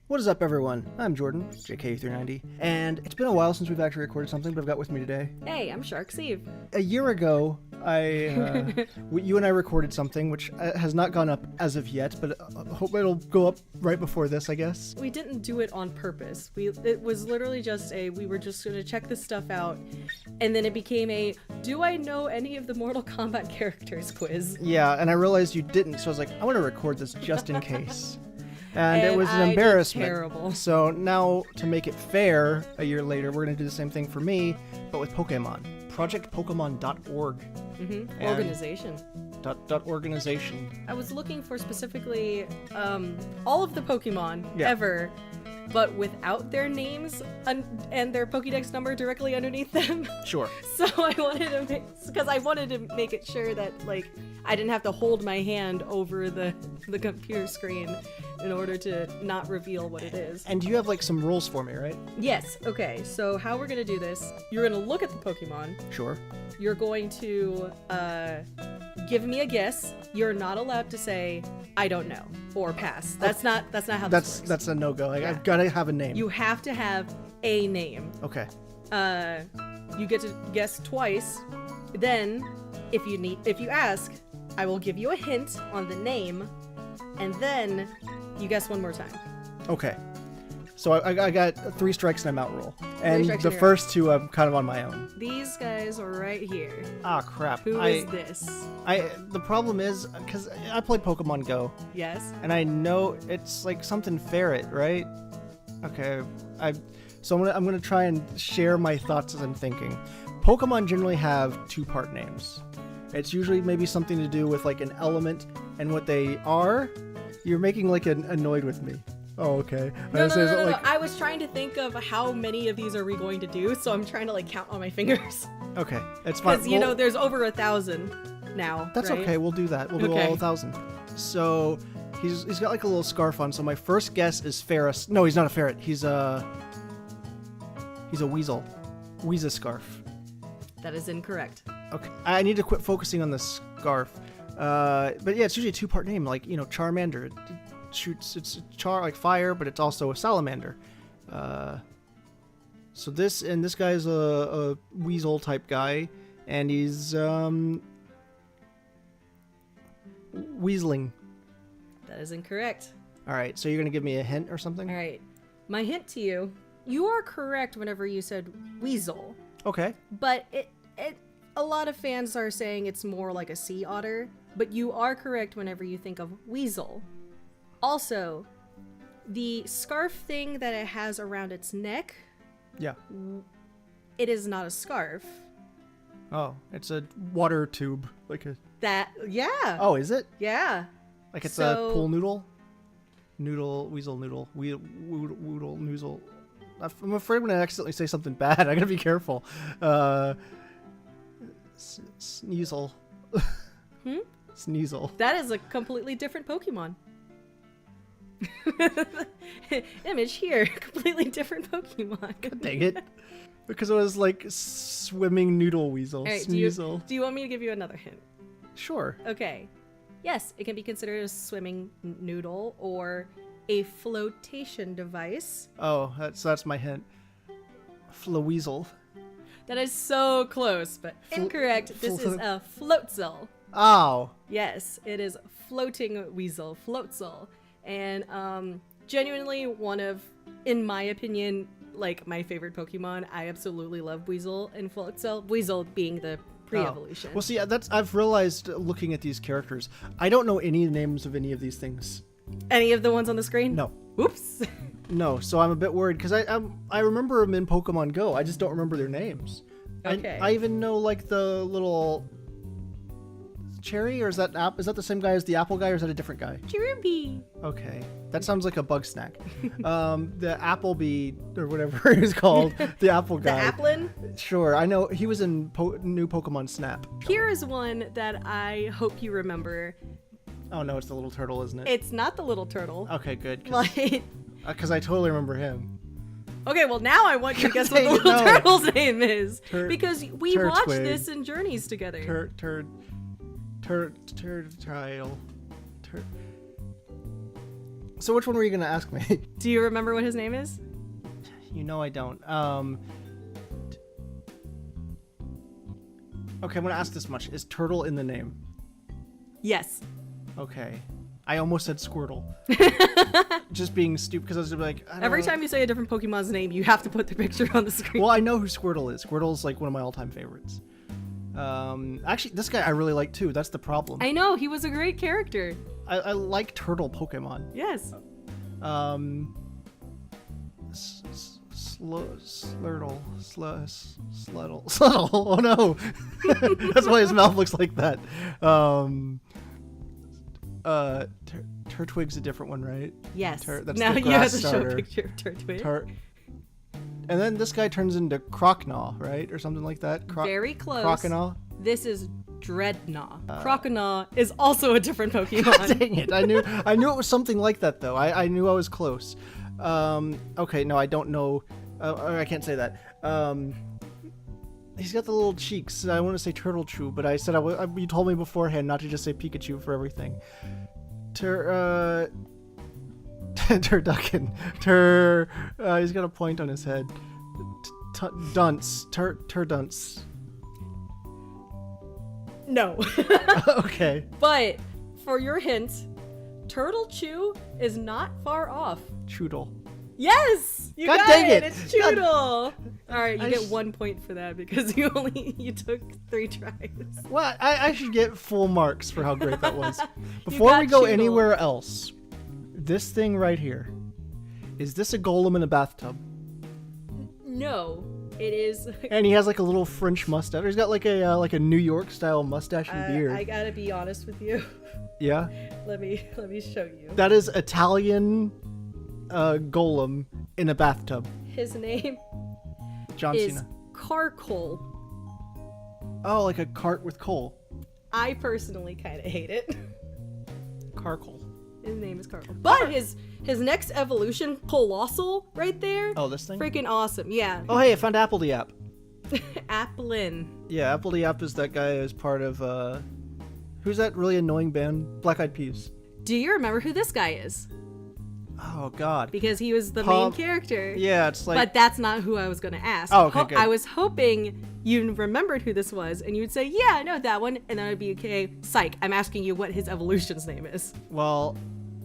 What is up, everyone? I'm Jordan, JK390, and it's been a while since we've actually recorded something, but I've got with me today. Hey, I'm Shark's Eve. A year ago, you and I recorded something, which has not gone up as of yet, but I hope it'll go up right before this, I guess. We didn't do it on purpose. It was literally just we were just going to check this stuff out, and then it became a, do I know any of the Mortal Kombat characters quiz? Yeah, and I realized you didn't, so I was like, I want to record this just in case. And it was an embarrassment. Terrible. So now, to make it fair, a year later, we're going to do the same thing for me, but with Pokemon. ProjectPokemon.org. Mm-hmm. Organization. Organization. I was looking for specifically all of the Pokemon ever, but without their names and their Pokédex number directly underneath them. Sure. So I wanted to make it sure that I didn't have to hold my hand over the computer screen in order to not reveal what it is. And you have some rules for me, right? Yes. Okay. So how we're gonna do this? You're gonna look at the Pokemon. Sure. You're going to give me a guess. You're not allowed to say I don't know or pass. That's not how this works. That's a no-go. I've got to have a name. You have to have a name. Okay. You get to guess twice. Then, if you ask, I will give you a hint on the name, and then you guess one more time. Okay. So I got 3 strikes and I'm out rule. And the you're first 2 I'm kind of on my own. These guys are right here. Ah, crap. Who is this? The problem is, because I play Pokemon Go. Yes. And I know it's something ferret, right? Okay. So I'm gonna try and share my thoughts as I'm thinking. Pokemon generally have 2-part names. It's usually maybe something to do with an element and what they are. You're making an annoyed with me. Oh, okay. No. I was trying to think of how many of these are we going to do, so I'm trying to count on my fingers. Okay, it's fine. Because there's over 1,000 now. That's right? okay. We'll do that. We'll do all 1,000. So he's got a little scarf on. So my first guess is Ferris. No, he's not a ferret. He's a weasel. Weasel scarf. That is incorrect. Okay, I need to quit focusing on the scarf. But yeah, it's usually a 2-part name. Charmander. It shoots. It's char fire, but it's also a salamander. So this guy's a weasel type guy, and he's weaseling. That is incorrect. All right, so you're gonna give me a hint or something? All right, my hint to you: you are correct whenever you said weasel. Okay. But a lot of fans are saying it's more like a sea otter. But you are correct whenever you think of weasel. Also, the scarf thing that it has around its neck. Yeah. It is not a scarf. Oh, it's a water tube, Yeah. Oh, is it? Yeah. It's a pool noodle? Weasel noodle. Woodle noozle. I'm afraid I'm going to accidentally say something bad. I got to be careful. Sneasel. Sneasel. That is a completely different Pokemon. Image here. Completely different Pokemon. God dang it. Because it was swimming noodle weasel. Right, Sneasel. Do you want me to give you another hint? Sure. Okay. Yes, it can be considered a swimming noodle or a flotation device. Oh, that's my hint. Floweasel. That is so close, but incorrect. This is a Floatzel. Oh. Yes, it is floating weasel, Floatzel. And genuinely one of, in my opinion, my favorite Pokemon. I absolutely love Weasel and Floatzel. Weasel being the pre-evolution. Well, see, I've realized looking at these characters, I don't know any names of any of these things. Any of the ones on the screen? No. Oops. No, so I'm a bit worried because I remember them in Pokemon Go. I just don't remember their names. Okay. I even know the little cherry, or is that the same guy as the apple guy, or is that a different guy? Chirpy. Okay, that sounds like a bug snack. The Applebee or whatever it's called, the apple guy. The Applin? Sure, I know he was in new Pokemon Snap. Here is one that I hope you remember. Oh no, it's the little turtle, isn't it? It's not the little turtle. Okay, good. Because I totally remember him. Okay, well now I want you to guess what the little turtle's name is. Because we watched this in Journeys together. So which one were you gonna ask me? Do you remember what his name is? You know I don't. Okay, I'm gonna ask this much. Is Turtle in the name? Yes. Okay. I almost said Squirtle. Just being stupid, because I was like, I don't Every know. time you say a different Pokemon's name, you have to put the picture on the screen. Well, I know who Squirtle is. Squirtle's like one of my all-time favorites. Actually, this guy I really like too. That's the problem. I know, he was a great character. I like turtle Pokemon. Yes. Sluttle. Oh no. That's why his mouth looks like that. Turtwig's a different one, right? Yes. That's now the you have grass to show starter. a picture of Turtwig. And then this guy turns into Crocnaw, right? Or something like that. Very close. Croconaw. This is Dreadnought. Croconaw is also a different Pokemon. Dang it. I knew it was something like that, though. I knew I was close. Okay, no, I don't know. I can't say that. He's got the little cheeks. I want to say Turtle Chew, but I said you told me beforehand not to just say Pikachu for everything. Turducken. He's got a point on his head. Dunce. Turdunce. No. Okay. But for your hint, Turtle Chew is not far off. Choodle. Yes! You God got dang it! it. It's Choodle! Alright, you I get just- 1 point for that because you took 3 tries. Well, I should get full marks for how great that was. Before got we go Choodle. anywhere else, this thing right here, is this a golem in a bathtub? No, it is. And he has like a little French mustache. He's got like a New York style mustache and beard. I gotta be honest with you. Yeah, Let me show you. that is Italian golem in a bathtub. His name John is Cena. Carcoal. Oh, like a cart with coal. I personally kind of hate it. Carcoal. His name is Carcoal. But his next evolution, Colossal, right there. Oh, this thing? Freaking awesome. Yeah. Oh, hey, I found Appledy. Applin. Yeah, Appledy is that guy who's part of, who's that really annoying band? Black Eyed Peas. Do you remember who this guy is? Oh, God. Because he was the Pom- main character. Yeah, it's like... But that's not who I was going to ask. Oh, okay, good. I was hoping you remembered who this was, and you would say, yeah, I know that one, and then I'd be, okay, psych, I'm asking you what his evolution's name is. Well,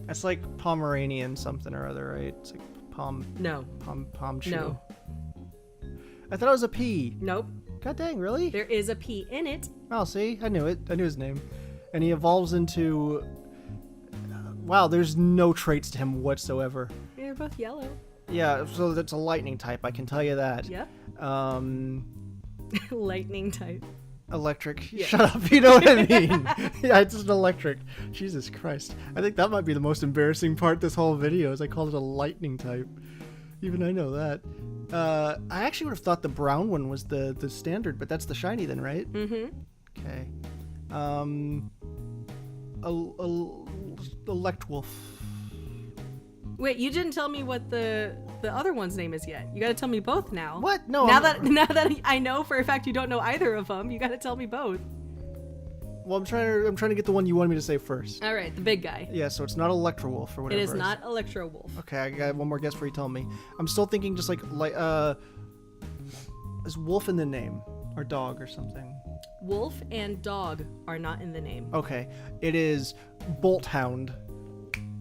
it's like Pomeranian something or other, right? It's like No. Pom Chew. No. I thought it was a P. Nope. God dang, really? There is a P in it. Oh, see? I knew it. I knew his name. And he evolves into... Wow, there's no traits to him whatsoever. They're both yellow. Yeah, so that's a lightning type, I can tell you that. Yep. Um... Lightning type. Electric. Yeah. Shut up, you know what I mean. Yeah, it's just an electric. Jesus Christ. I think that might be the most embarrassing part this whole video is I called it a lightning type. Even I know that. I actually would have thought the brown one was the standard, but that's the shiny then, right? Mm-hmm. Okay. Electwolf. Wait, you didn't tell me what the other one's name is yet. You gotta tell me both now. What? No. Now that I know for a fact you don't know either of them, you gotta tell me both. Well, I'm trying to get the one you wanted me to say first. All right, the big guy. Yeah, so it's not Electrowolf or It whatever. is not Electro Wolf. Okay, I got one more guess before you tell me. I'm still thinking just like is wolf in the name or dog or something? Wolf and dog are not in the name. Okay, it is Bolthound.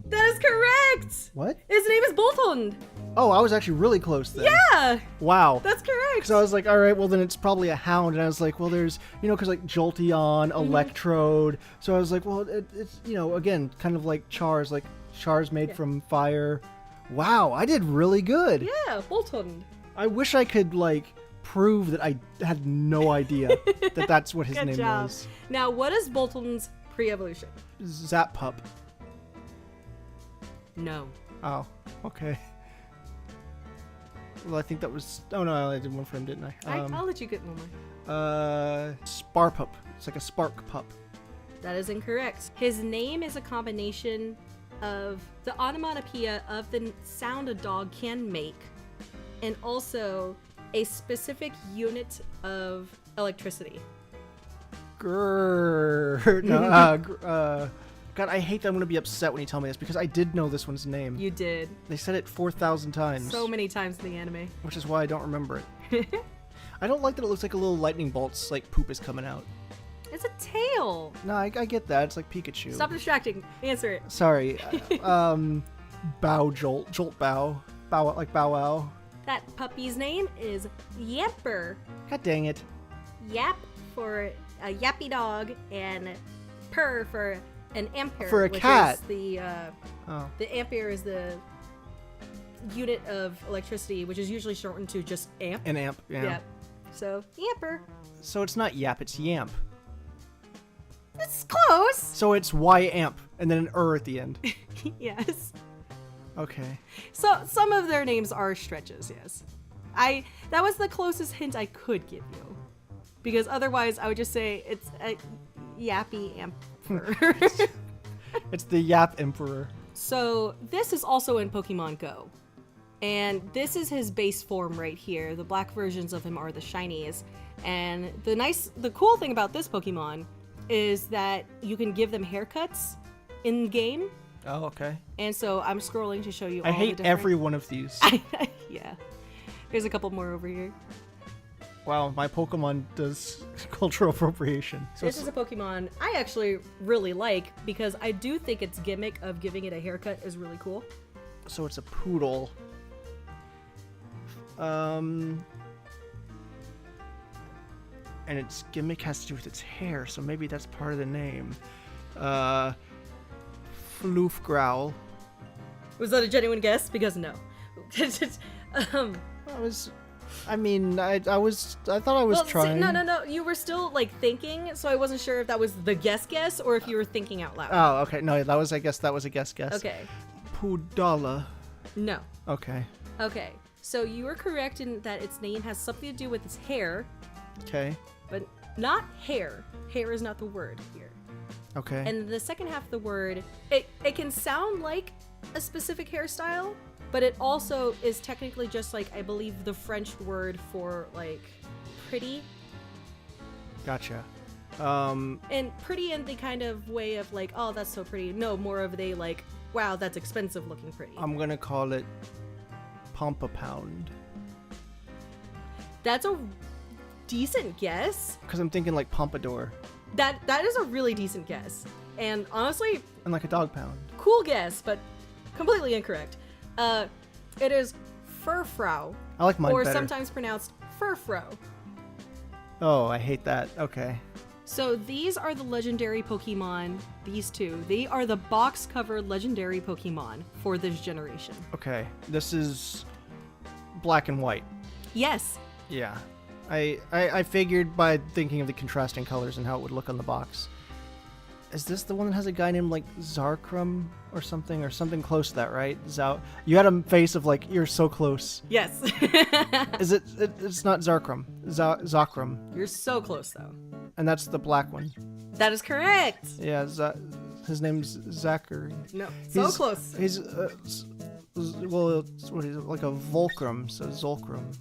That is correct. What? His name is Boltund. Oh, I was actually really close then. Yeah, Wow. that's correct. So I was like, all right, well then it's probably a hound, and I was like, well, there's, because like Jolteon, Electrode. So I was like, well, it's again, kind of like Char's, like Char's made from fire. Wow, I did really good. Yeah, Boltund. I wish I could like prove that I had no idea that that's what his Good name job. was. Now, what is Boltund's pre-evolution? Zap Pup. No. Oh, okay. Well, I think that was. Oh no, I did one for him, didn't I? I'll let you get one more. Sparpup. It's like a spark pup. That is incorrect. His name is a combination of the onomatopoeia of the sound a dog can make, and also a specific unit of electricity. Grrr. No, God God, I hate that I'm going to be upset when you tell me this because I did know this one's name. You did. They said it 4,000 times. So many times in the anime. Which is why I don't remember it. I don't like that it looks like a little lightning bolt's like poop is coming out. It's a tail. No, I get that. It's like Pikachu. Stop distracting. Answer it. Sorry. Bow jolt. Jolt bow. Bow like bow wow. That puppy's name is Yamper. God dang it. Yap for a yappy dog and purr for an ampere. For a cat. Is the ampere is the unit of electricity, which is usually shortened to just amp. An amp, yeah. Yep. So, Yamper. So it's not yap, it's yamp. It's close. So it's Y amp and then an at the end. Yes. Okay. So some of their names are stretches, yes. That was the closest hint I could give you. Because otherwise I would just say it's a yappy emperor. It's the Yap Emperor. So this is also in Pokemon Go. And this is his base form right here. The black versions of him are the shinies. And the cool thing about this Pokemon is that you can give them haircuts in game. Oh, okay. And so I'm scrolling to show you all I the hate different... every one of these. Yeah. There's a couple more over here. Wow, my Pokemon does cultural appropriation. So This is a Pokemon I actually really like because I do think its gimmick of giving it a haircut is really cool. So it's a poodle. And its gimmick has to do with its hair, so maybe that's part of the name. Floof growl. Was that a genuine guess? Because no. I thought I was trying. No. You were still like thinking, so I wasn't sure if that was the guess or if you were thinking out loud. Oh, okay. No, I guess that was a guess. Okay. Poodala. No. Okay. Okay. So you were correct in that its name has something to do with its hair. Okay. But not hair. Hair is not the word here. Okay. And the second half of the word, it can sound like a specific hairstyle, but it also is technically just like, I believe, the French word for like pretty. Gotcha. And pretty in the kind of way of like, oh, that's so pretty. No, more of the like, wow, that's expensive looking pretty. I'm gonna call it Pound. That's a decent guess. Because I'm thinking like Pompadour. That is a really decent guess. And honestly, And like a dog pound. cool guess, but completely incorrect. It is Furfrou. I like mine or better. sometimes pronounced Furfrou. Oh, I hate that. Okay. So these are the legendary Pokemon, these two. They are the box cover legendary Pokemon for this generation. Okay. This is black and white. Yes. Yeah. I figured by thinking of the contrasting colors and how it would look on the box. Is this the one that has a guy named like Zarkrum or something close to that, right? You had a face of like, you're so close. Yes. Is it? It's not Zarkrum. Zakrum. You're so close though. And that's the black one. That is correct. Yeah, his name's Zachary. No, so close. He's what is it, like a Volcrum, so Zolcrum.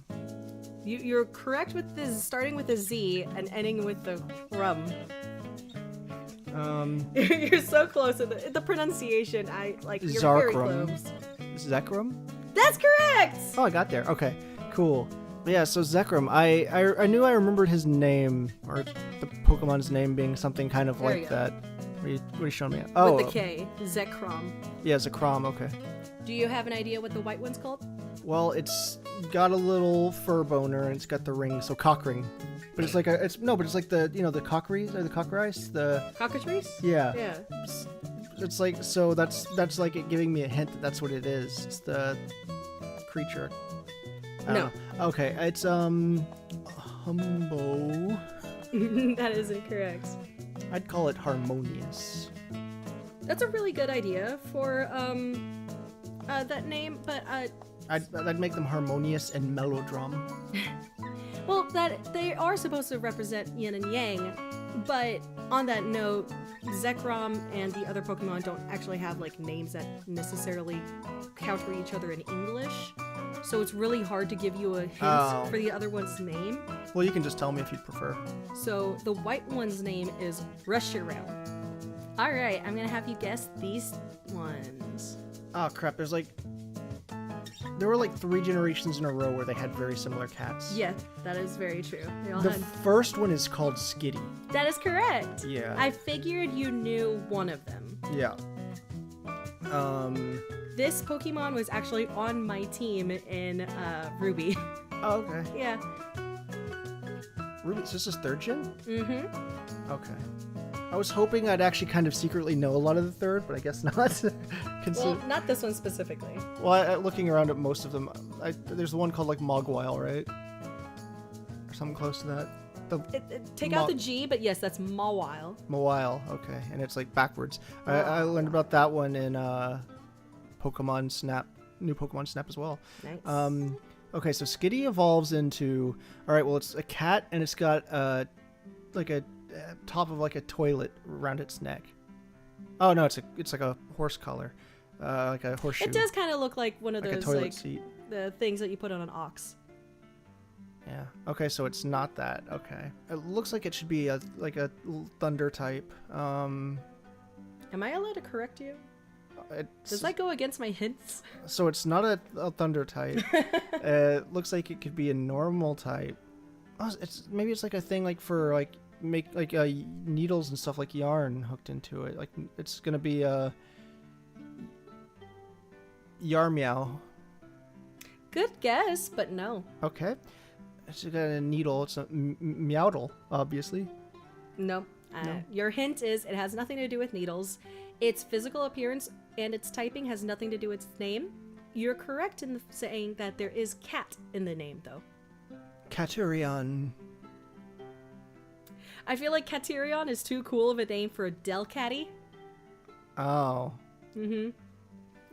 You're correct with this, starting with a Z and ending with the rum. You're so close. The pronunciation, you're very close. Zekrom? That's correct! Oh, I got there. Okay, cool. But yeah, so Zekrom, I knew I remembered his name, or the Pokemon's name being something kind of There like you go. that. What are you showing me? Oh, With the K, Zekrom. yeah, Zekrom, okay. Do you have an idea what the white one's called? Well, it's got a little fur boner and it's got the ring, so cock ring. But it's like it's like the the cockeries or the cockerice, the Cockatrice? yeah. Yeah. It's like, so that's like it giving me a hint that that's what it is. It's the creature. I don't No. know. Okay, it's Humbo. That is incorrect. I'd call it Harmonious. That's a really good idea for that name, but I'd make them harmonious and melodrum. well, that they are supposed to represent yin and yang, but on that note, Zekrom and the other Pokemon don't actually have like names that necessarily counter each other in English, so it's really hard to give you a hint for the other one's name. Well, you can just tell me if you'd prefer. So the white one's name is Reshiram. All right, I'm gonna have you guess these ones. Oh crap! There were like 3 generations in a row where they had very similar cats. Yeah, that is very true. They all The had... first one is called Skitty. That is correct. Yeah. I figured you knew one of them. Yeah. This Pokemon was actually on my team in Ruby. Oh, okay. Yeah. Ruby, is this his 3rd gen? Mm-hmm. Okay. I was hoping I'd actually kind of secretly know a lot of the 3rd, but I guess not. Well, not this one specifically. Well, looking around at most of them, there's the one called like Mogwile, right? Or something close to that. Take out the G, but yes, that's Mawile. Mawile, okay. And it's like backwards. I learned about that one in Pokemon Snap, new Pokemon Snap as well. Nice. Okay, so Skitty evolves into, alright, well it's a cat and it's got like a top of like a toilet around its neck. Oh no, it's like a horse collar. Like a horseshoe. It does kind of look like one of like those a toilet seat. the things that you put on an ox. Yeah. Okay, so it's not that. Okay. It looks like it should be like a thunder type. Am I allowed to correct you? Does that go against my hints? So it's not a thunder type. It looks like it could be a normal type. Oh, maybe it's like a thing like for like make like needles and stuff like yarn hooked into it. Like it's gonna be a Yarmeow. Good guess, but no. Okay. It's got a needle. It's a Meowdle, obviously. Nope. No. Your hint is it has nothing to do with needles. Its physical appearance and its typing has nothing to do with its name. You're correct in saying that there is cat in the name, though. Caturion. I feel like Caturion is too cool of a name for a Delcatty. Oh. Mm-hmm.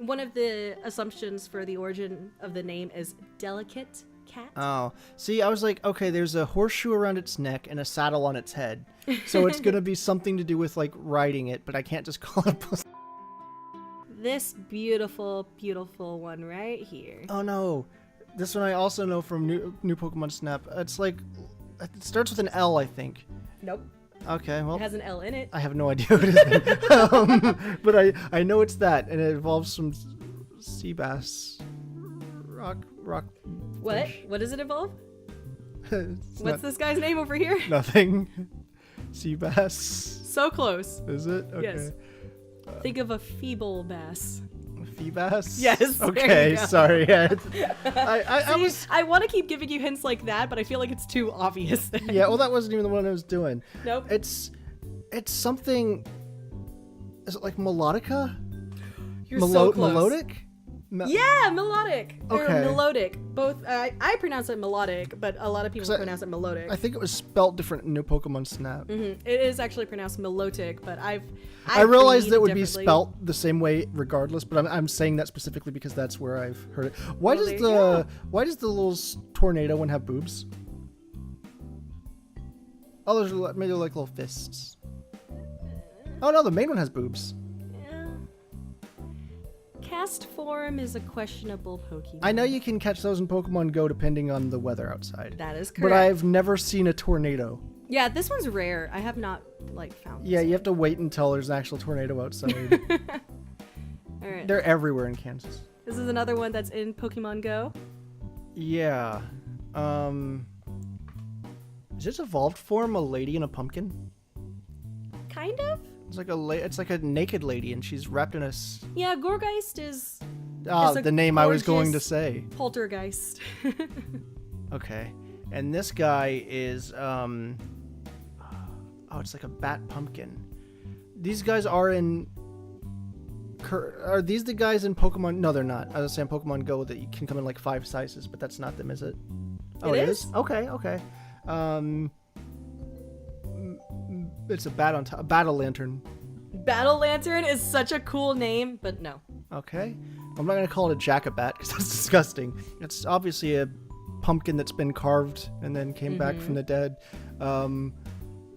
One of the assumptions for the origin of the name is delicate cat. Oh. See, I was like, okay, there's a horseshoe around its neck and a saddle on its head. So it's going to be something to do with, like, riding it, but I can't just call it a pussy. This beautiful, beautiful one right here. Oh, no. This one I also know from new Pokemon Snap. It's like, it starts with an L, I think. Nope. Okay, well. It has an L in it. I have no idea what it is. But I know it's that, and it involves some sea bass. Rock. What? Fish. What does it involve? It's What's this guy's name over here? Nothing. Sea bass. So close. Is it? Okay. Yes. Think of a feeble bass. Feebas? Yes. Okay, sorry. I want to keep giving you hints like that, but I feel like it's too obvious. Then. Yeah, well, that wasn't even the one I was doing. Nope. It's something. Is it like melodica? You're so close. Melodic? Yeah, melodic. Or Okay. melodic. Both. I pronounce it melodic, but a lot of people pronounce it melodic. I think it was spelt different in New Pokemon Snap. Mm-hmm. It is actually pronounced melotic, but I realized it would be differently. spelt the same way regardless, but I'm saying that specifically because that's where I've heard it. Why Well, does the little tornado one have boobs? Oh, there's maybe like little fists. Oh no, the main one has boobs. Yeah. Cast form is a questionable Pokemon. I know you can catch those in Pokemon Go depending on the weather outside. That is correct. But I've never seen a tornado. Yeah, this one's rare. I have not found this. Yeah, you have to wait until there's an actual tornado outside. All right. They're everywhere in Kansas. This is another one that's in Pokemon Go. Yeah. Is this evolved form a lady in a pumpkin? Kind of. It's like a naked lady, and she's wrapped in a. Yeah, Gorgeist is. The name I was going to say. Poltergeist. Okay, and this guy is it's like a bat pumpkin. These guys are in. Are these the guys in Pokemon? No, they're not. I was saying Pokemon Go that you can come in like 5 sizes, but that's not them, is it? Oh, it is? Okay. It's a bat on top. A battle lantern. Battle Lantern is such a cool name, but no. Okay. I'm not gonna call it a jack-a-bat because that's disgusting. It's obviously a pumpkin that's been carved and then came back from the dead.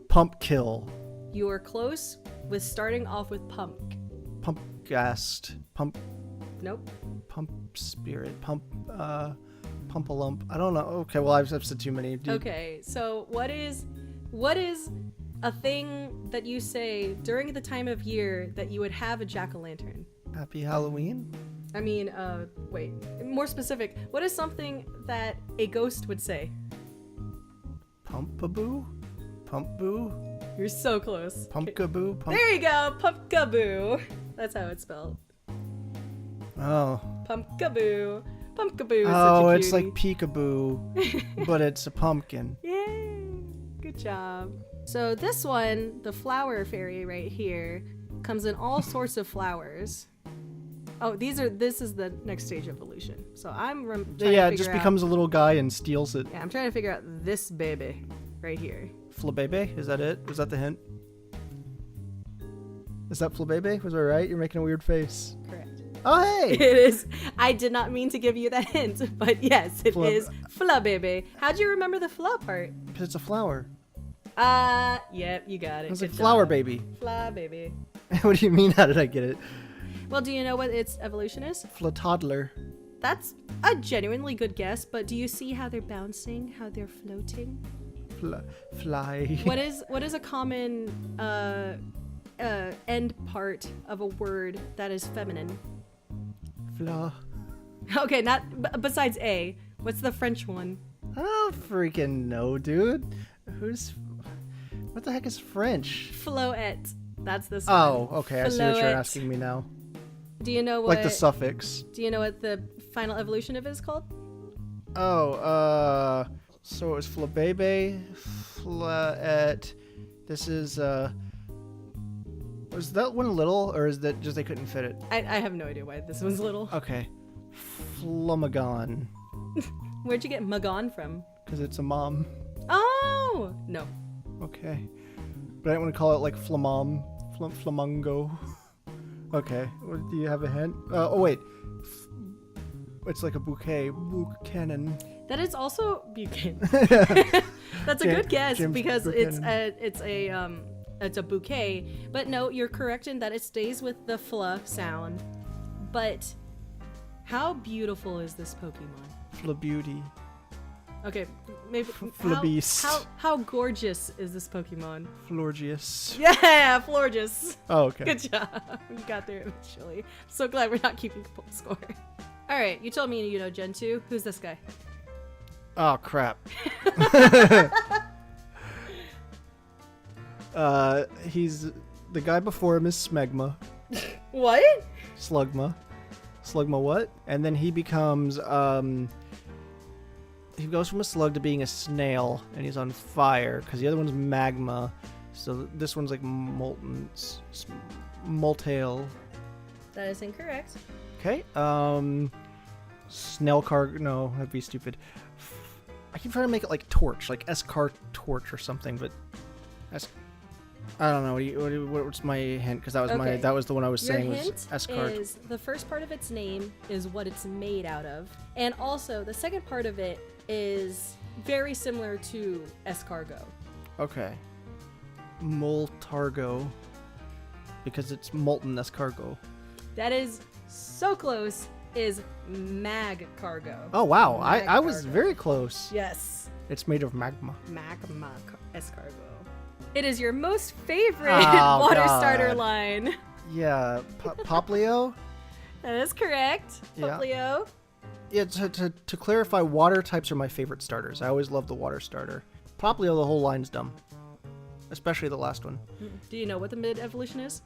Pumpkill. You are close with starting off with Pump. Pumpgast. Nope. Pump spirit. Pumpalump. I don't know. Okay, well I've said too many. Okay, so what is a thing that you say during the time of year that you would have a jack-o'-lantern. Happy Halloween? I mean, wait. More specific, what is something that a ghost would say? Pumpaboo? Pumpboo? You're so close. Pumpkaboo? There you go! Pumpkaboo! That's how it's spelled. Oh. Pumpkaboo. Pumpkaboo is Oh, such a it's like cutie. peekaboo, but it's a pumpkin. Yay! Good job. So this one, the flower fairy right here, comes in all sorts of flowers. Oh, this is the next stage of evolution. So I'm trying to Yeah, it figure just out, becomes a little guy and steals it. Yeah, I'm trying to figure out this baby right here. Flabébé? Is that it? Was that the hint? Is that Flabébé? Was I right? You're making a weird face. Correct. Oh, hey! It is. I did not mean to give you that hint, but yes, it is Flabébé. How'd you remember the fla part? Because it's a flower. Yep, you got it. It's Good like flower job. baby. Flabébé. What do you mean? How did I get it? Well, do you know what its evolution is? Flatoddler. That's a genuinely good guess, but do you see how they're bouncing, how they're floating? Fly. What is a common end part of a word that is feminine? Fla. Okay, not besides A. What's the French one? I don't freaking know, dude. What the heck is French? Floette. That's this one. Oh, okay. I see what you're Floette. asking me now. Do you know what? Like the suffix. Do you know what the final evolution of it is called? Oh, so it was Flabébé, Flaet. This is, was that one little, or is that just they couldn't fit it? I have no idea why this one's little. Okay. Flumagon. Where'd you get Magon from? Because it's a mom. Oh! No. Okay. But I didn't want to call it like Flamam, Flamungo. Okay. Do you have a hint? Oh, wait. It's like a bouquet. Buchanan. That is also Buchanan. That's a good guess James because Buchanan. it's a bouquet. But no, you're correct in that it stays with the fla sound. But how beautiful is this Pokemon? Flabeauty. Okay, maybe Flabeast. how gorgeous is this Pokemon? Florgius. Yeah, Florges. Oh, okay. Good job. We got there eventually. So glad we're not keeping score. All right, you told me you know Gen 2. Who's this guy? Oh, crap. He's the guy before him is Smegma. What? Slugma. Slugma what? And then he becomes, he goes from a slug to being a snail, and he's on fire, because the other one's magma. So this one's like Moltail. That is incorrect. Okay, Snail car, no, that'd be stupid. I keep trying to make it like Torch, like S-Car Torch or something, but I don't know. What's my hint? Because that was Okay. that was the one I was Your saying hint was S-Car. is the first part of its name is what it's made out of, and also the second part of it is very similar to escargot. Okay. Moltargo. Because it's molten escargot. That is so close. Is Magcargo. Oh wow, I was Magcargo. very close. Yes. It's made of magma. Magma escargot. It is your most favorite Oh, water God. starter line. Yeah, Poplio? That is correct. Yeah. Poplio. Yeah, to clarify, water types are my favorite starters. I always love the water starter. Poplio, the whole line's dumb. Especially the last one. Do you know what the mid evolution is?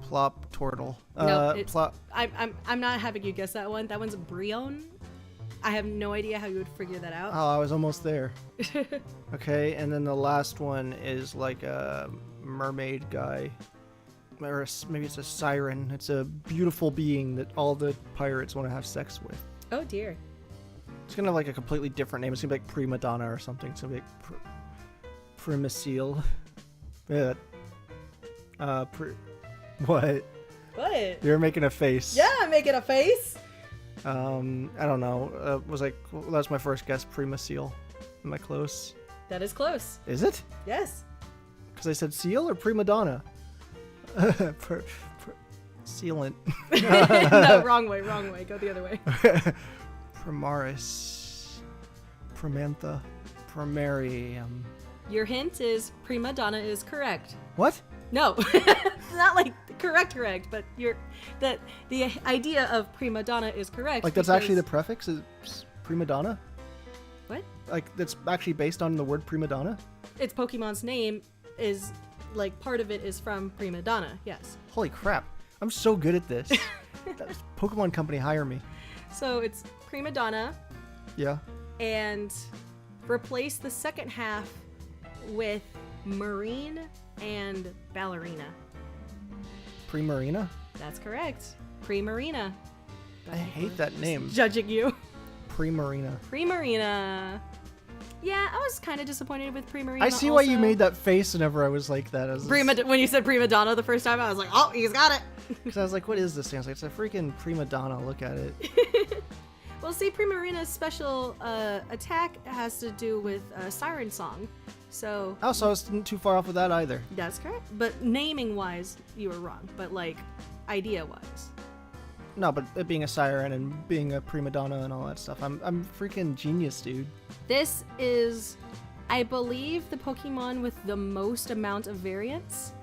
Plop Tortle. No, it's- Plop. I'm not having you guess that one. That one's Brion. I have no idea how you would figure that out. Oh, I was almost there. Okay, and then the last one is like a mermaid guy. Or maybe it's a siren. It's a beautiful being that all the pirates want to have sex with. Oh dear. It's gonna have like a completely different name. It's gonna be like Prima Donna or something. It's gonna be like Primacile. Yeah. What? What? You're making a face. Yeah, I'm making a face. I don't know. Was like that's my first guess. Primacile. Am I close? That is close. Is it? Yes. Because I said seal or prima donna. Sealant. No, wrong way, wrong way. Go the other way. Primaris. Primantha. Primarium. Your hint is prima donna is correct. What? No, not like correct, but the idea of prima donna is correct. Like that's actually the prefix is prima donna? What? Like that's actually based on the word prima donna? Its Pokemon's name is like part of it is from prima donna. Yes. Holy crap! I'm so good at this. Pokemon Company, hire me. So it's prima donna. Yeah. And replace the second half with marine and ballerina. Primarina? That's correct. Primarina. I hate that name. Judging you. Primarina. Primarina. Yeah, I was kind of disappointed with Primarina. I see why you made that face whenever I was like that. When you said prima donna the first time, I was like, oh, he's got it. Because I was like, what is this thing? I was like, it's a freaking prima donna. Look at it. Well, see, Primarina's special attack has to do with Siren Song. So. Oh, so I wasn't too far off with that either. That's correct. But naming-wise, you were wrong. But, like, idea-wise. No, but it being a siren and being a prima donna and all that stuff. I'm freaking genius, dude. This is, I believe, the Pokemon with the most amount of variants.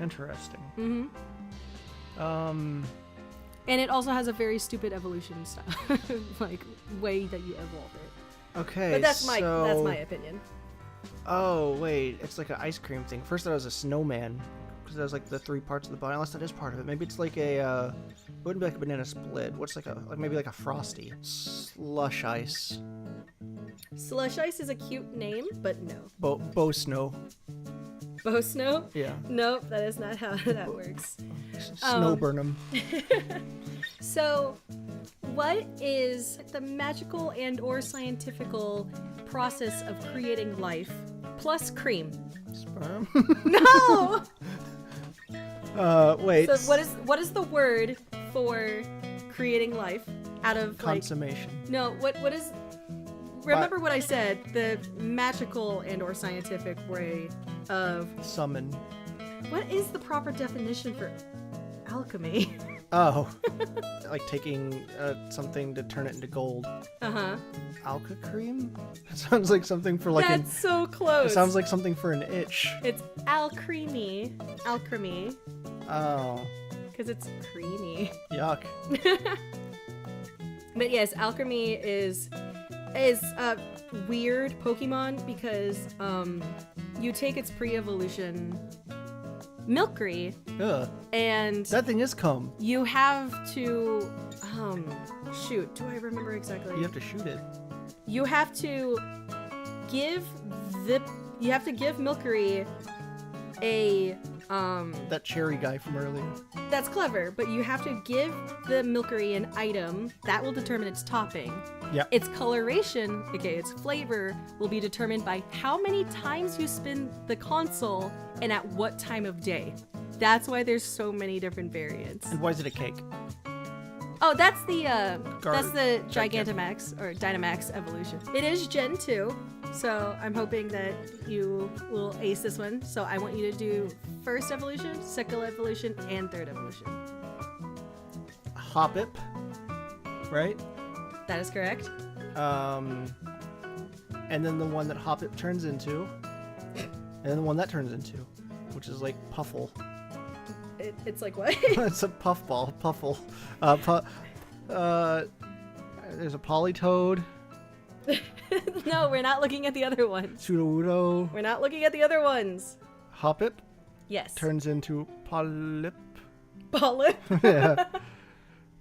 Interesting. Mm-hmm. And it also has a very stupid evolution style, like way that you evolve it. Okay, but that's my opinion. Oh wait, it's like an ice cream thing. First, it was a snowman because there's like the three parts of the body. Unless that is part of it. Maybe it's like a. It wouldn't be like a banana split. What's maybe like a frosty slush ice. Slush ice is a cute name, but no. Bo snow. Bo snow? Yeah. Nope, that is not how that works. Snow Burnham. So, what is the magical and or scientifical process of creating life plus cream? Sperm? No! Wait. So what is the word for creating life out of consummation? No, what is remember what I said, the magical and or scientific way of summon. What is the proper definition for alchemy? Oh, like taking something to turn it into gold. Uh-huh. Alka cream? That sounds like something for like That's so close. It sounds like something for an itch. It's Alcremie. Alcremie. Oh. Because it's creamy. Yuck. But yes, Alcremie is a weird Pokemon because you take its pre-evolution Milcery. Ugh. And that thing is cum. You have to shoot, do I remember exactly? You have to shoot it. You have to give Milcery a that cherry guy from earlier. That's clever, but you have to give the Milcery an item that will determine its topping. Yeah. Its coloration, okay, its flavor will be determined by how many times you spin the console and at what time of day. That's why there's so many different variants. And why is it a cake? Oh, that's the Gigantamax or Dynamax evolution. It is Gen 2, so I'm hoping that you will ace this one. So I want you to do first evolution, second evolution, and third evolution. Hoppip, right? That is correct. And then the one that Hoppip turns into, and then the one that turns into, which is like Puffle. It's like what? It's a puffball. Puffle. There's a Politoad. No, we're not looking at the other ones. Sudowoodo. We're not looking at the other ones. Hoppip? Yes. Turns into Polyp. Polyp? Yeah.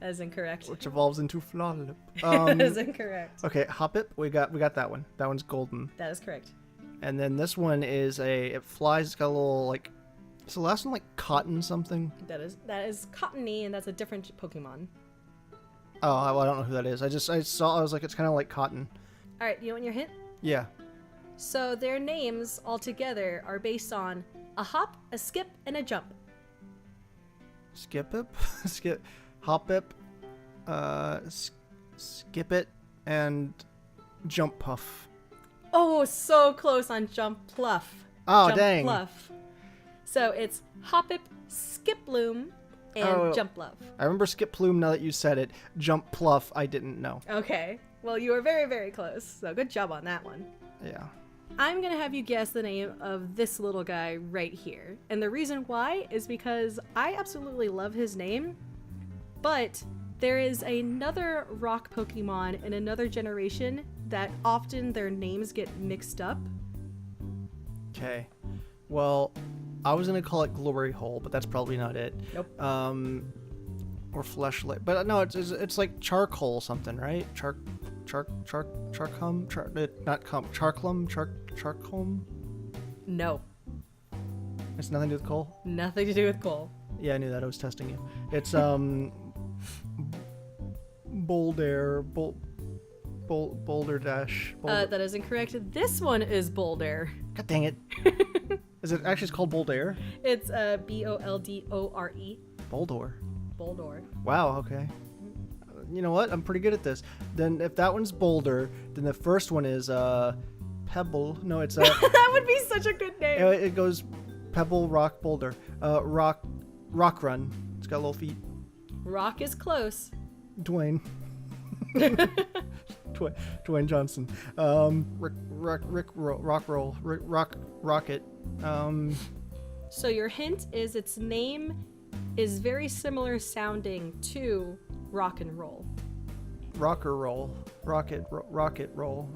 That is incorrect. Which evolves into Flabébé. That is incorrect. Okay, Hoppip, we got that one. That one's golden. That is correct. And then this one is it flies, it's got a little like, is the last one like cotton something? That is Cottony, and that's a different Pokemon. Oh, I don't know who that is. I was like, it's kind of like cotton. All right, you want your hint? Yeah. So their names altogether are based on a hop, a skip, and a jump. Skip-It? Hoppip, Skip It, and Jump Puff. Oh, so close on Jump Pluff. Oh, Jump dang. Pluff. So it's Hoppip, Skiploom, and Jump Pluff. I remember Skip Plume now that you said it. Jump Pluff, I didn't know. Okay. Well, you are very, very close. So good job on that one. Yeah. I'm going to have you guess the name of this little guy right here. And the reason why is because I absolutely love his name, but there is another rock Pokemon in another generation that often their names get mixed up. Okay. Well, I was gonna call it Glory Hole, but that's probably not it. Nope. Or Fleshlight, but no, it's like charcoal something, right? Charcum, charcum. No. It's nothing to do with coal. Nothing to do with coal. Yeah, I knew that. I was testing you. It's Boulder Dash. That is incorrect. This one is Boulder. God dang it! Is it actually? It's called Boulder. It's Boldore. Boulder. Boulder. Wow. Okay. You know what? I'm pretty good at this. Then if that one's Boulder, then the first one is Pebble. No, it's That would be such a good name. it goes Pebble, Rock, Boulder. Rock Run. It's got little feet. Rock is close. Dwayne. Dwayne Johnson. Rocket. So your hint is its name is very similar sounding to rock and roll. Rocker roll. Rocket roll. Rocker roll.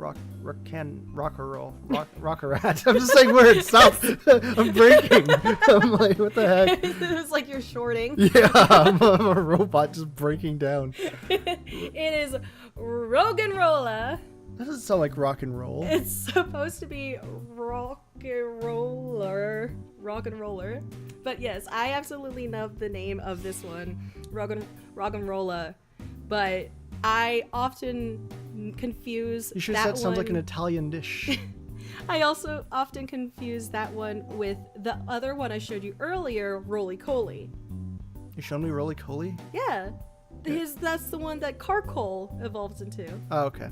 Rocker rat. I'm just saying words. Stop. I'm breaking. I'm like, what the heck? It's like you're shorting. Yeah, I'm a robot just breaking down. It is Roggenrola. That doesn't sound like rock and roll. It's supposed to be rock and roller. But yes, I absolutely love the name of this one, Roggenrola. But I often confuse You should that have said sounds one. like an Italian dish. I also often confuse that one with the other one I showed you earlier, Roly-Coly. You showed me Roly-Coly? Yeah. That's the one that Carcole evolves into. Oh, okay.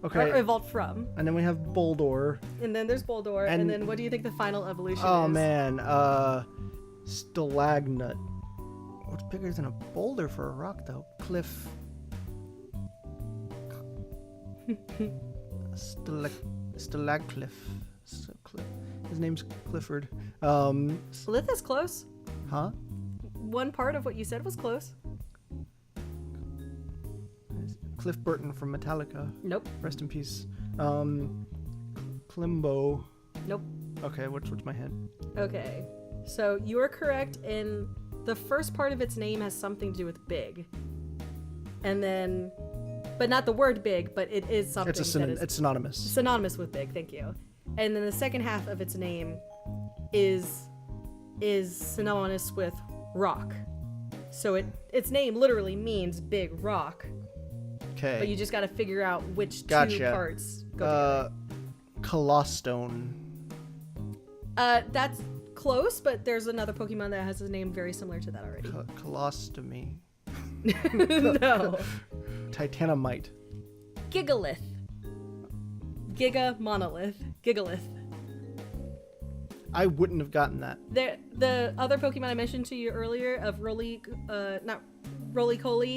Or Okay. evolved from. And then we have Boldor. And then there's Boldor. And then what do you think the final evolution is? Oh man, Stalagnut. What's bigger than a boulder for a rock though? Cliff. Stalagcliff. His name's Clifford. Slith is close. Huh? One part of what you said was close. Cliff Burton from Metallica. Nope. Rest in peace. Klimbo. Nope. Okay, what's my hint? Okay. So you are correct in the first part of its name has something to do with big. And then, but not the word big, but it is something It's synonymous. synonymous with big, thank you. And then the second half of its name is synonymous with rock. So its name literally means big rock. Okay. But you just got to figure out which Gotcha. two parts go Colostone. together. That's close, but there's another Pokemon that has a name very similar to that already. Colostomy. No. Titanomite. Gigalith. Giga Monolith. Gigalith. I wouldn't have gotten that. The other Pokemon I mentioned to you earlier of Roly-Coly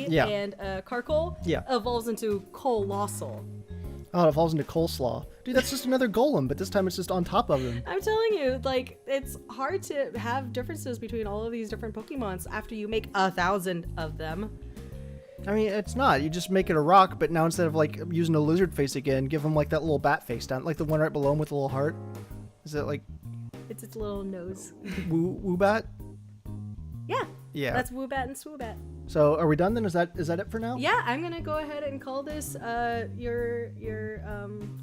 Yeah. and Carcole evolves into Colossal. Oh, it evolves into coleslaw. Dude, that's just another golem, but this time it's just on top of him. I'm telling you, like, it's hard to have differences between all of these different Pokemons after you make 1,000 of them. I mean, it's not. You just make it a rock, but now instead of, like, using a lizard face again, give him, like, that little bat face down. Like the one right below him with the little heart. Is it, like... It's its little nose. Woobat? Yeah. Yeah. That's Woobat and Swoobat. So, are we done then? Is that it for now? Yeah, I'm gonna go ahead and call this your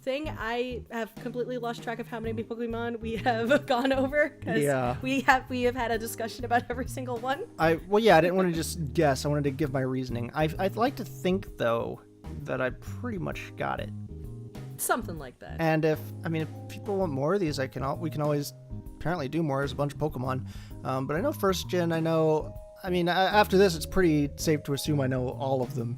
thing. I have completely lost track of how many Pokemon we have gone over because we have had a discussion about every single one. I didn't want to just guess. I wanted to give my reasoning. I'd like to think though that I pretty much got it. Something like that. And if people want more of these, we can always apparently do more. There's a bunch of Pokemon, but I know first gen. After this, it's pretty safe to assume I know all of them.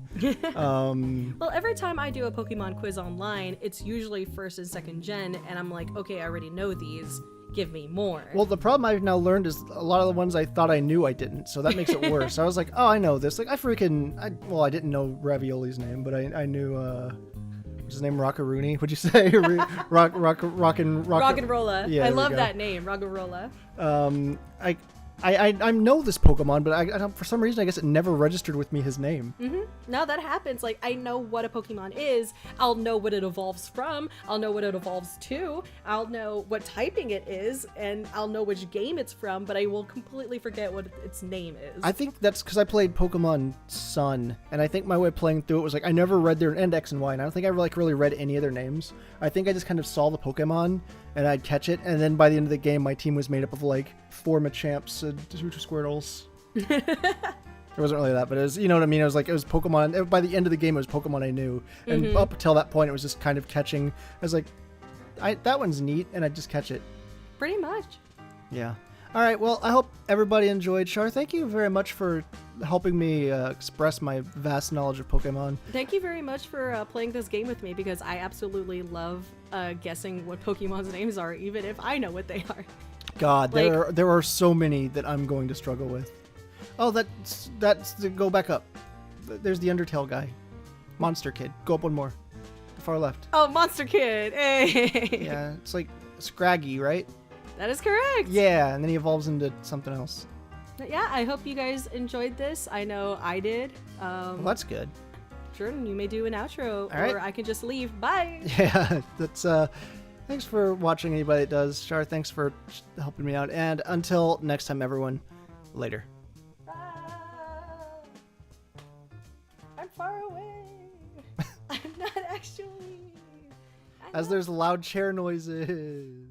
Well, every time I do a Pokemon quiz online, it's usually first and second gen, and I'm like, okay, I already know these. Give me more. Well, the problem I've now learned is a lot of the ones I thought I knew I didn't, so that makes it worse. I was like, oh, I know this. Like, I didn't know Ravioli's name, but I knew his name Rockaroony? Would you say Rockin'-Rolla. Yeah, I there we love go. that name, Rockin'-Rolla. I know this Pokemon, but I don't, for some reason I guess it never registered with me his name. Now that happens. Like, I know what a Pokemon is. I'll know what it evolves from. I'll know what it evolves to. I'll know what typing it is, and I'll know which game it's from, but I will completely forget what its name is. I think that's because I played Pokemon Sun, and I think my way of playing through it was like I never read their and X and Y, and I don't think I really read any of their names. I think I just kind of saw the Pokemon and I'd catch it, and then by the end of the game, my team was made up of like 4 Machamps and 2 Squirtles. It wasn't really that, but it was, you know what I mean? It was Pokemon. By the end of the game, it was Pokemon I knew, and up until that point, it was just kind of catching. I was like, that one's neat, and I'd just catch it. Pretty much. Yeah. All right. Well, I hope everybody enjoyed. Char, thank you very much for helping me express my vast knowledge of Pokemon. Thank you very much for playing this game with me, because I absolutely love guessing what Pokemon's names are, even if I know what they are. God, Like, there are so many that I'm going to struggle with. Oh, that's go back up. There's the Undertale guy, Monster Kid. Go up one more, far left. Oh, Monster Kid! Hey! Yeah, it's like Scraggy, right? That is correct! Yeah, and then he evolves into something else. Yeah, I hope you guys enjoyed this. I know I did. Well, that's good. Jordan, you may do an outro, All right. or I can just leave. Bye! Yeah, that's thanks for watching, anybody that does. Char, thanks for helping me out, and until next time, everyone, later. Bye! I'm far away. I'm not actually. As there's loud chair noises.